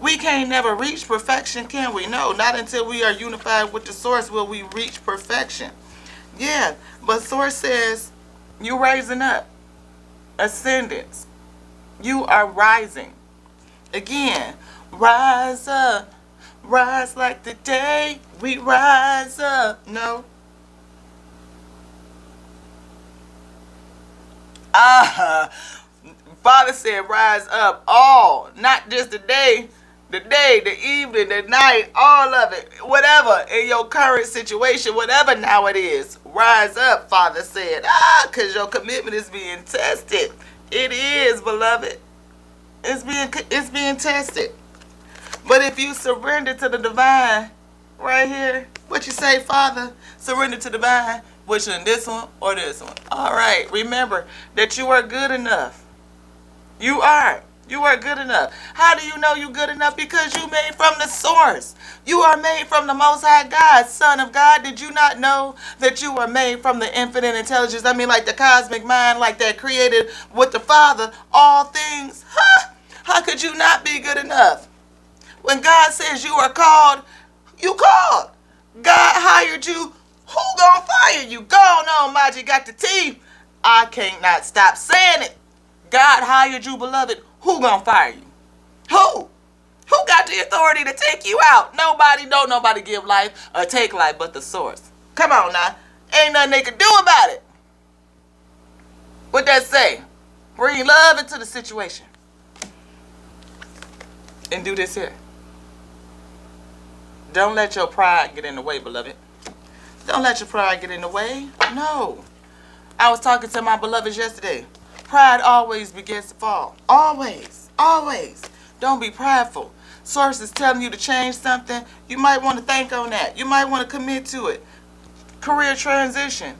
We can't never reach perfection, can we? No, not until we are unified with the source will we reach perfection. Yeah, but source says you raising up. Ascendance. You are rising. Again, rise up. Rise like the day we rise up. No. Father said rise up all, not just the day, the evening, the night, all of it, whatever in your current situation, whatever now it is, rise up, Father said. Because your commitment is being tested. It is, beloved. It's being tested. But if you surrender to the divine, right here, what you say, Father? Surrender to the divine, which in this one or this one. All right, remember that you are good enough. You are. You are good enough. How do you know you're good enough? Because you made from the source. You are made from the Most High God, Son of God. Did you not know that you were made from the infinite intelligence? I mean, like the cosmic mind, like that created with the Father, all things. How could you not be good enough? When God says you are called, you called. God hired you. Who gonna fire you? Go on, Maji got the teeth. I can't not stop saying it. God hired you, beloved. Who gonna fire you? Who? Who got the authority to take you out? Nobody. Don't nobody give life or take life but the source. Come on now. Ain't nothing they can do about it. What that say? Bring love into the situation. And do this here. Don't let your pride get in the way, beloved. Don't let your pride get in the way. No. I was talking to my beloveds yesterday. Pride always begins to fall. Always. Always. Don't be prideful. Source is telling you to change something. You might want to think on that. You might want to commit to it. Career transition.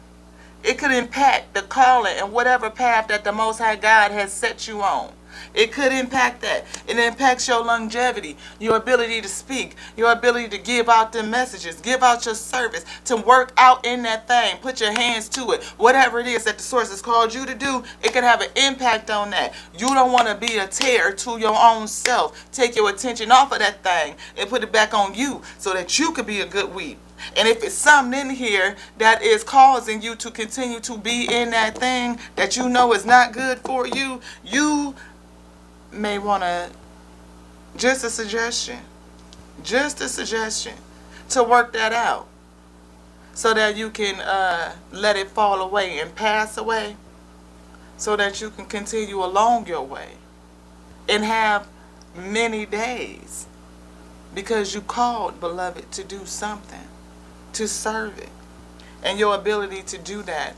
It could impact the calling and whatever path that the Most High God has set you on. It could impact that. It impacts your longevity, your ability to speak, your ability to give out the messages, give out your service, to work out in that thing, put your hands to it. Whatever it is that the source has called you to do, it can have an impact on that. You don't want to be a tear to your own self. Take your attention off of that thing and put it back on you so that you could be a good weed. And if it's something in here that is causing you to continue to be in that thing that you know is not good for you, you may want to, just a suggestion to work that out so that you can let it fall away and pass away so that you can continue along your way and have many days because you called, beloved, to do something, to serve it. And your ability to do that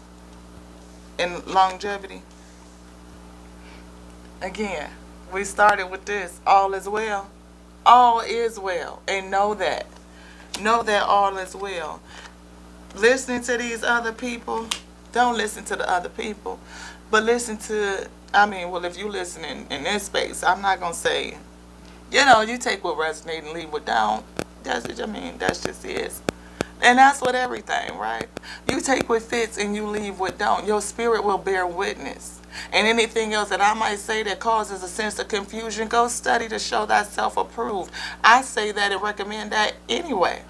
in longevity. Again, we started with this. All is well. All is well. And know that. Know that all is well. Listening to these other people, don't listen to the other people. But listen to, if you listen in this space, I'm not going to say, you take what resonates and leave what don't. That's just it. And that's what everything, right? You take what fits and you leave what don't. Your spirit will bear witness. And anything else that I might say that causes a sense of confusion, go study to show thyself approved. I say that and recommend that anyway.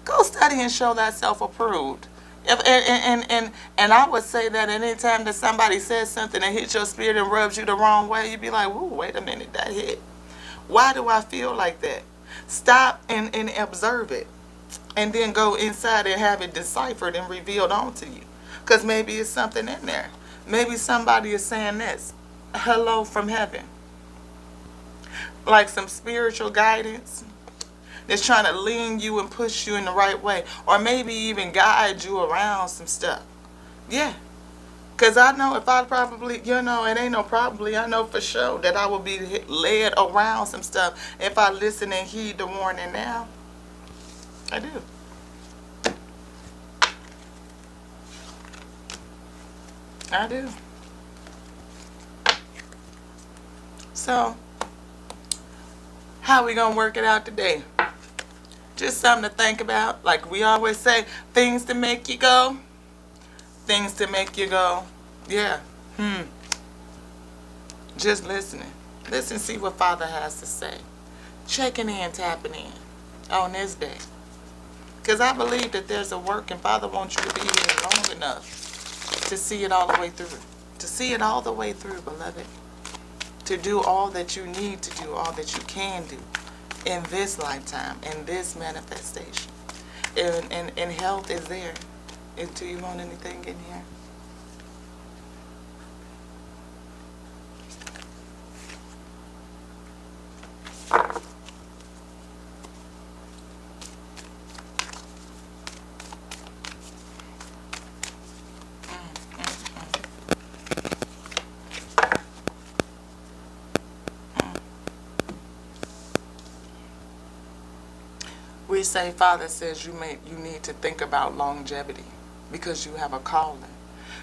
Go study and show thyself approved. And I would say that anytime that somebody says something that hits your spirit and rubs you the wrong way, you'd be like, "Ooh, wait a minute, that hit. Why do I feel like that?" Stop and observe it. And then go inside and have it deciphered and revealed onto you. Because maybe it's something in there. Maybe somebody is saying this. Hello from heaven. Like some spiritual guidance that's trying to lean you and push you in the right way. Or maybe even guide you around some stuff. Yeah. Because I know if I probably, it ain't no probably, I know for sure that I will be led around some stuff if I listen and heed the warning now. I do. I do. So, how we going to work it out today? Just something to think about. Like we always say, things to make you go. Things to make you go, yeah. Just listening. Listen, see what Father has to say. Checking in, tapping in on this day. Because I believe that there's a work, and Father wants you to be here long enough to see it all the way through. To see it all the way through, beloved. To do all that you need to do, all that you can do in this lifetime, in this manifestation. And health is there. Do you want anything in here? We say, Father says you need to think about longevity because you have a calling.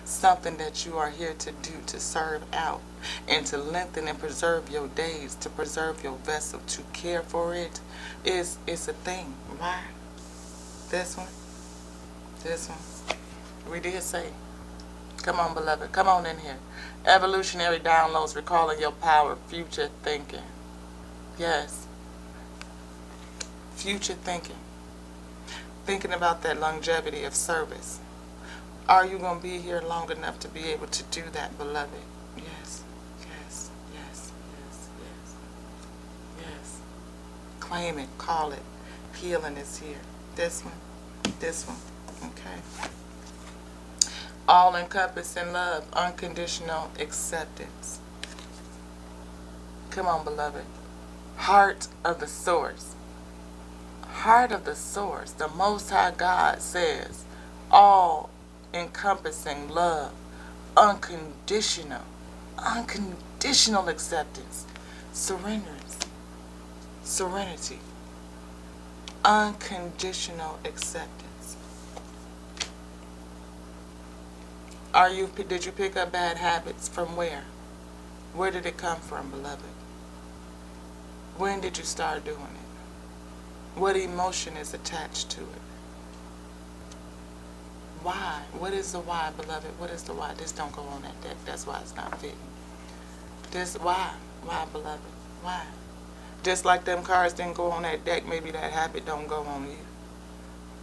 Something that you are here to do, to serve out and to lengthen and preserve your days, to preserve your vessel, to care for it is a thing. Why? This one? This one? We did say, come on, beloved, come on in here. Evolutionary downloads, recalling your power, future thinking. Yes. Future thinking. Thinking about that longevity of service. Are you going to be here long enough to be able to do that, beloved? Yes, yes, yes, yes, yes, yes. Claim it, call it. Healing is here. This one, okay. All-encompassing love, unconditional acceptance. Come on, beloved. Heart of the source. Heart of the source. The Most High God says, all-encompassing love, unconditional acceptance, serenity, unconditional acceptance. Did you pick up bad habits from where? Where did it come from, beloved? When did you start doing it? What emotion is attached to it? Why? What is the why, beloved? What is the why? This don't go on that deck. That's why it's not fitting. This, why? Why, beloved? Why? Just like them cards didn't go on that deck, maybe that habit don't go on you.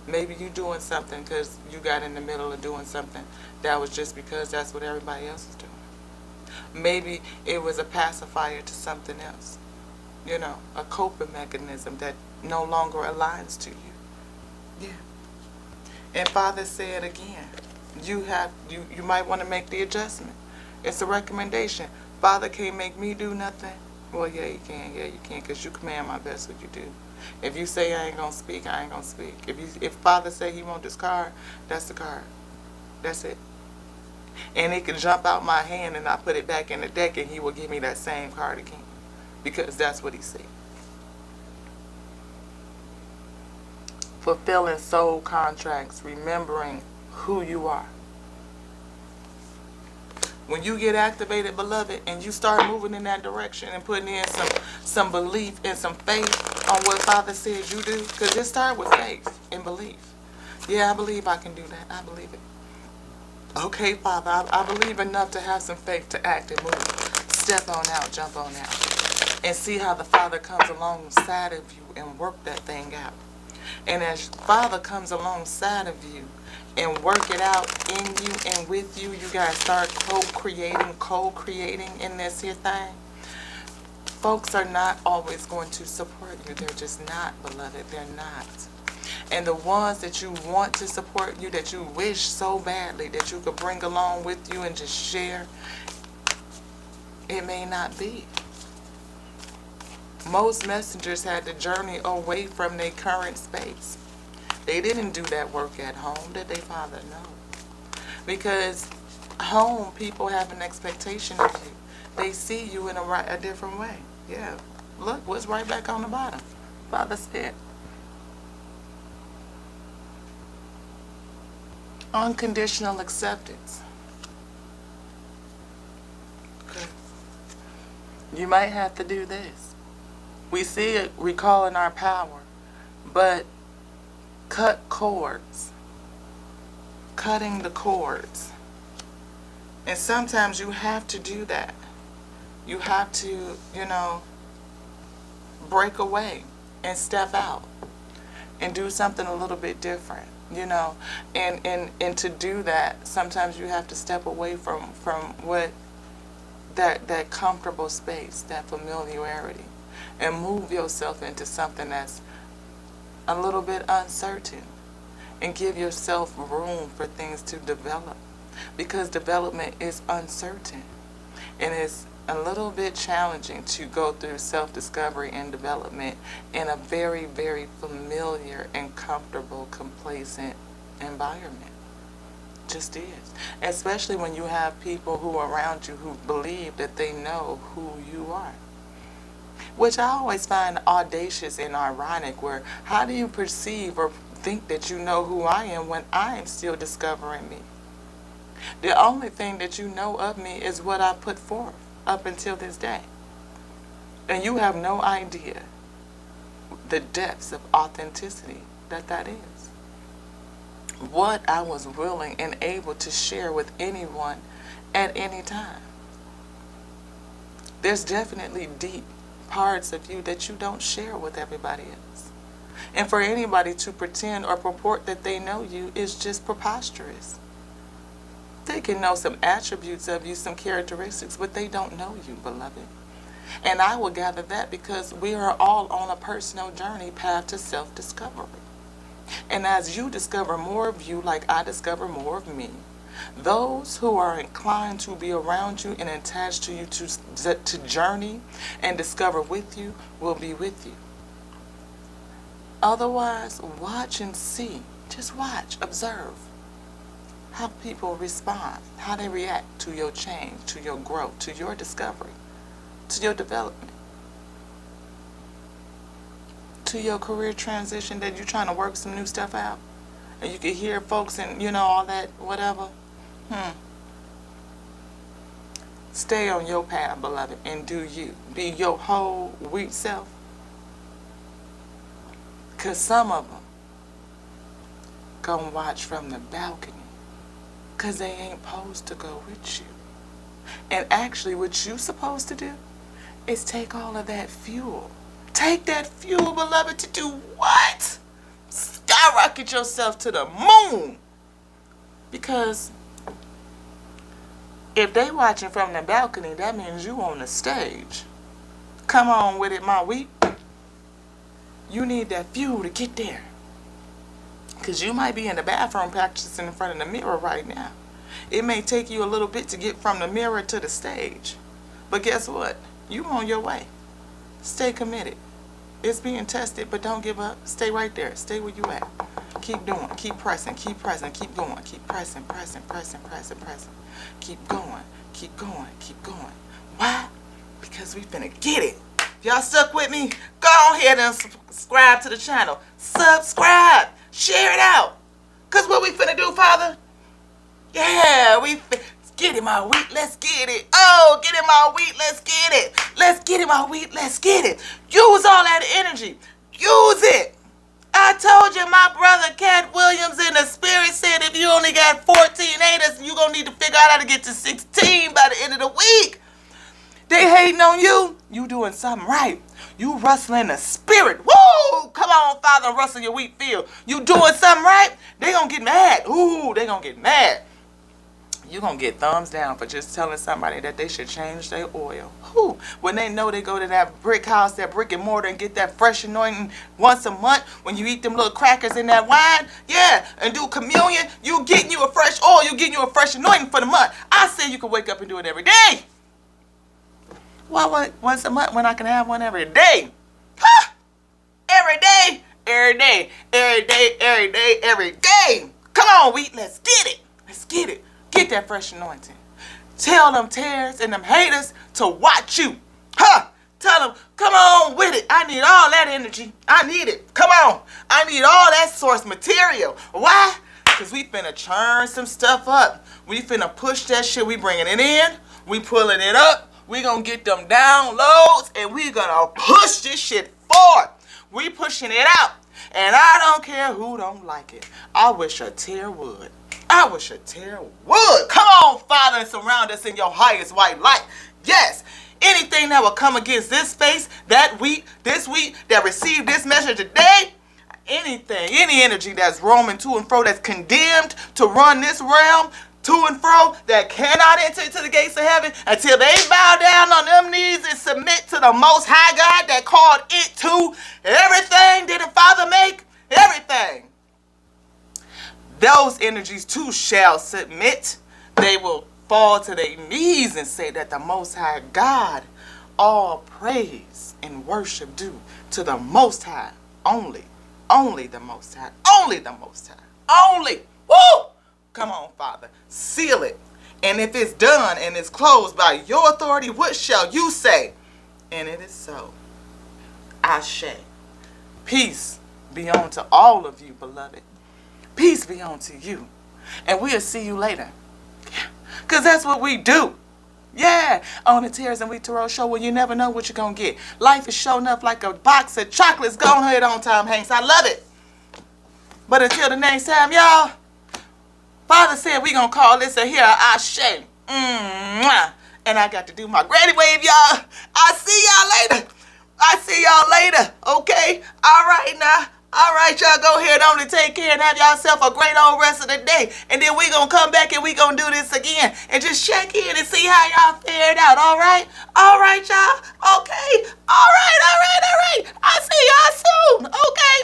Maybe you doing something because you got in the middle of doing something that was just because that's what everybody else is doing. Maybe it was a pacifier to something else. A coping mechanism that no longer aligns to you. Yeah. And Father said again, you might want to make the adjustment. It's a recommendation. Father can't make me do nothing. Well, yeah, you can. Yeah, you can, because you command my best what you do. If you say I ain't going to speak, I ain't going to speak. If Father say he want this card, that's the card. That's it. And it can jump out my hand and I put it back in the deck and he will give me that same card again. Because that's what he said. Fulfilling soul contracts, remembering who you are. When you get activated, beloved, and you start moving in that direction and putting in some belief and some faith on what Father says you do, because it starts with faith and belief. Yeah, I believe I can do that. I believe it. Okay, Father, I believe enough to have some faith to act and move. Step on out, jump on out. And see how the Father comes alongside of you and work that thing out. And as Father comes alongside of you and work it out in you and with you, you guys start co-creating in this here thing. Folks are not always going to support you. They're just not, beloved. They're not. And the ones that you want to support you, that you wish so badly that you could bring along with you and just share, it may not be. Most messengers had to journey away from their current space. They didn't do that work at home, did they, Father? No. Because home, people have an expectation of you. They see you in a different way. Yeah. Look, what's right back on the bottom? Father said, unconditional acceptance. Okay. You might have to do this. We see it recalling our power, but cut cords. Cutting the cords. And sometimes you have to do that. You have to, break away and step out and do something a little bit different, and to do that, sometimes you have to step away from what that comfortable space, that familiarity, and move yourself into something that's a little bit uncertain, and give yourself room for things to develop, because development is uncertain, and it's a little bit challenging to go through self-discovery and development in a very, very familiar and comfortable, complacent environment. Just is. Especially when you have people who are around you who believe that they know who you are. Which I always find audacious and ironic, where how do you perceive or think that you know who I am when I am still discovering me? The only thing that you know of me is what I put forth up until this day. And you have no idea the depths of authenticity that is. What I was willing and able to share with anyone at any time. There's definitely deep parts of you that you don't share with everybody else. And for anybody to pretend or purport that they know you is just preposterous. They can know some attributes of you, some characteristics, but they don't know you, beloved. And I will gather that because we are all on a personal journey path to self-discovery. And as you discover more of you, like I discover more of me, those who are inclined to be around you and attached to you to journey and discover with you will be with you. Otherwise, watch and see. Just watch, observe how people respond, how they react to your change, to your growth, to your discovery, to your development, to your career transition that you're trying to work some new stuff out. And you can hear folks and, all that, whatever. Stay on your path, beloved, and do you. Be your whole weak self. Because some of them gonna watch from the balcony. Because they ain't supposed to go with you. And actually what you supposed to do is take all of that fuel. Take that fuel, beloved, to do what? Skyrocket yourself to the moon. Because if they watching from the balcony, that means you on the stage. Come on with it, my wheat. You need that fuel to get there. Because you might be in the bathroom practicing in front of the mirror right now. It may take you a little bit to get from the mirror to the stage. But guess what? You on your way. Stay committed. It's being tested, but don't give up. Stay right there. Stay where you at. Keep doing. Keep pressing. Keep pressing. Keep going. Keep pressing, pressing, pressing, pressing, pressing. Keep going. Keep going. Keep going. Why? Because we finna get it. If y'all stuck with me, go ahead and subscribe to the channel. Subscribe. Share it out. Because what we finna do, Father? Yeah, get it, my wheat, let's get it. Oh, get it, my wheat, let's get it. Let's get it, my wheat, let's get it. Use all that energy. Use it. I told you, my brother Cat Williams in the spirit said if you only got 14 haters, you're going to need to figure out how to get to 16 by the end of the week. They hating on you. You doing something right. You rustling the spirit. Woo! Come on, Father, rustle your wheat field. You doing something right? They gonna get mad. Ooh, they gonna get mad. You gonna get thumbs down for just telling somebody that they should change their oil. Whew. When they know they go to that brick house, that brick and mortar, and get that fresh anointing once a month, when you eat them little crackers in that wine, yeah, and do communion, you getting you a fresh oil, you getting you a fresh anointing for the month. I say you can wake up and do it every day. Why once a month when I can have one every day? Huh? Every day, every day, every day, every day, every day. Come on, wheat, let's get it. Let's get it. Get that fresh anointing. Tell them tares and them haters to watch you. Huh? Tell them, come on with it. I need all that energy. I need it. Come on. I need all that source material. Why? Because we finna churn some stuff up. We finna push that shit. We bringing it in. We pulling it up. We gonna get them downloads. And we gonna push this shit forward. We pushing it out. And I don't care who don't like it. I wish a tear would. I wish a tear would. Come on, Father, and surround us in your highest white light. Yes. Anything that will come against this space, that week, this week, that received this message today, anything, any energy that's roaming to and fro, that's condemned to run this realm to and fro, that cannot enter into the gates of heaven until they bow down on them knees and submit to the Most High God that called it to everything did the Father make, everything. Those energies too shall submit. They will fall to their knees and say that the Most High God, all praise and worship due to the Most High. Only the Most High. Only the Most High. Only. Woo! Come on, Father. Seal it. And if it's done and it's closed by your authority, what shall you say? And it is so. Ashe. Peace be unto all of you, beloved. Peace be unto you. And we'll see you later. Because that's what we do. Yeah. On the Tears and We Tarot show where you never know what you're going to get. Life is showing up like a box of chocolates. Go ahead on, Tom Hanks. I love it. But until the next time, y'all, Father said we going to call this a here Ashe. Mwah. And I got to do my granny wave, y'all. I see y'all later. I see y'all later. Okay? All right now. All right, y'all, go ahead on and take care and have yourself a great old rest of the day. And then we going to come back and we going to do this again. And just check in and see how y'all fared out, all right? All right, y'all? Okay? All right. I see y'all soon, okay?